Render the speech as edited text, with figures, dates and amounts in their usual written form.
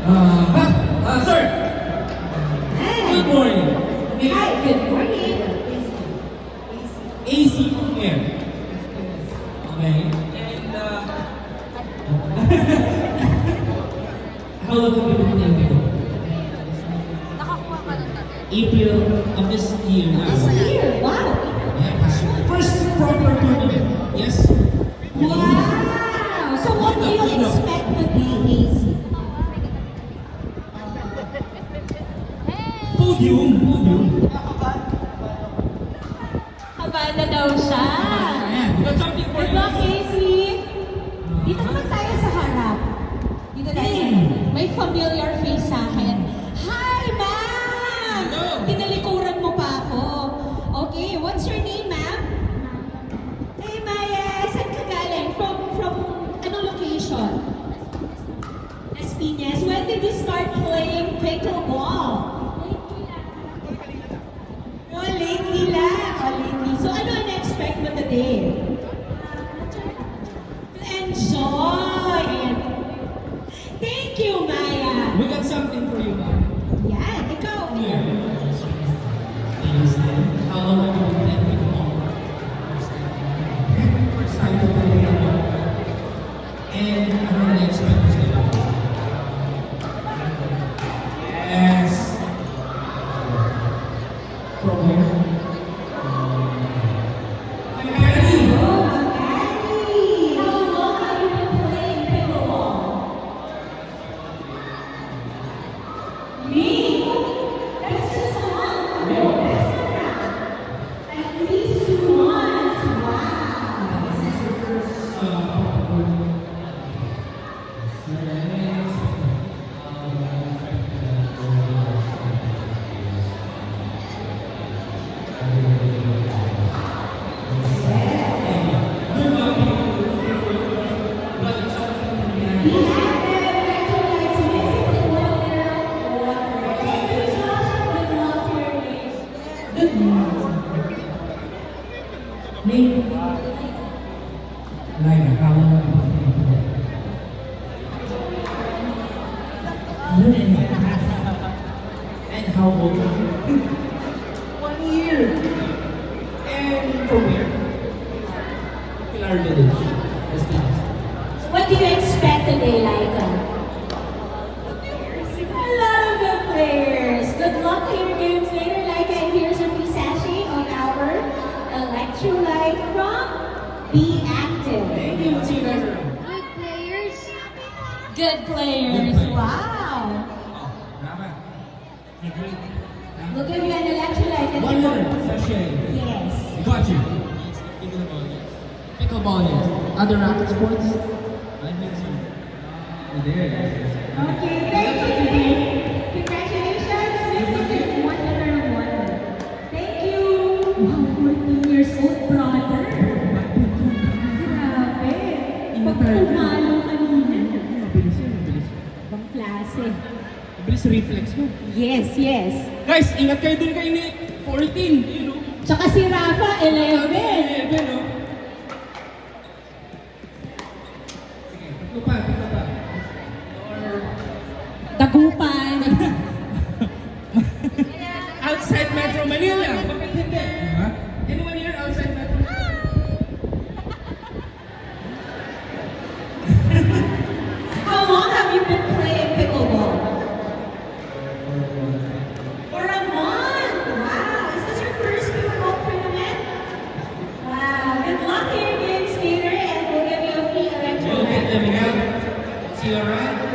Sir, good morning. Hi, good morning. AC here. Okay. And, how long have you been playing Pico? April of this year. This year, wow. Yeah, first proper tournament. Yes. Wow. So what do you expect today, AC? Podium. Haba na daw siya. Ayan, we got something for Good you. luck, AC. Dito naman tayo sa harap. Dito tayo. May familiar face sa akin. Hi, ma'am! Hello. Tinalikuran mo pa ako. Okay, what's your name, ma'am? Hey, Maya! Saan ka galing? From anong location? Las Piñas. When did you start playing pickleball? Oh, lately lang. Oh, lately. So, ano ang expect mo today? To enjoy. Thank you, Maya. We got something for you, ma'am. Yan, ikaw. Here. How long have you been playing pickleball? First time to play pickleball. And ano na expect mo sa'yo? Yes. From where? Magari. Oh, Magari. How long have you been playing pickleball? Me? That's just a month. No, that's not that. At least 2 months. Wow. This is your first Be active, electrolytes, mix it with water. Thank you, Josh. Good luck to your games. Good morning. Name. Lina, how long have you been playing pickleball? Year and a half. And how old are you? 1 year. And from where? Pilar Village. Las Piñas. What do you expect today, Laika? A lot of good players. Good luck to your games later, Laika. And here's a free sachet of our electrolyte from Be Active. Thank you. See you guys around. Good players. Good Good players. players. Wow. Oh, Rama. You agree? We'll give you an electrolyte. and 1 liter sachet. Yes. I got you. Pickleball, yes. Other racket sports? I think so. There. Okay, thank you. Congratulations. This is 1 liter of water. Thank you. Wow, 14 years old, brother. Grabe. Pag pumalo kanina. Mabilis yan, mabilis. Ibang klase. Mabilis reflex mo. Yes, yes. Guys, ingat kayo dun kay Nick. 14, you know. Tsaka si Rafa, 11. 11, no? Sige, tatlo pa. Or Dagupan. outside Metro Manila. Bakit hindi? Anyone here outside Metro Manila? How long have you been playing pickleball? For a month. Wow. Is this your first pickleball tournament? Wow. Good luck to your games later, and we'll give you a free Okay, electrolyte. let me go. See you around.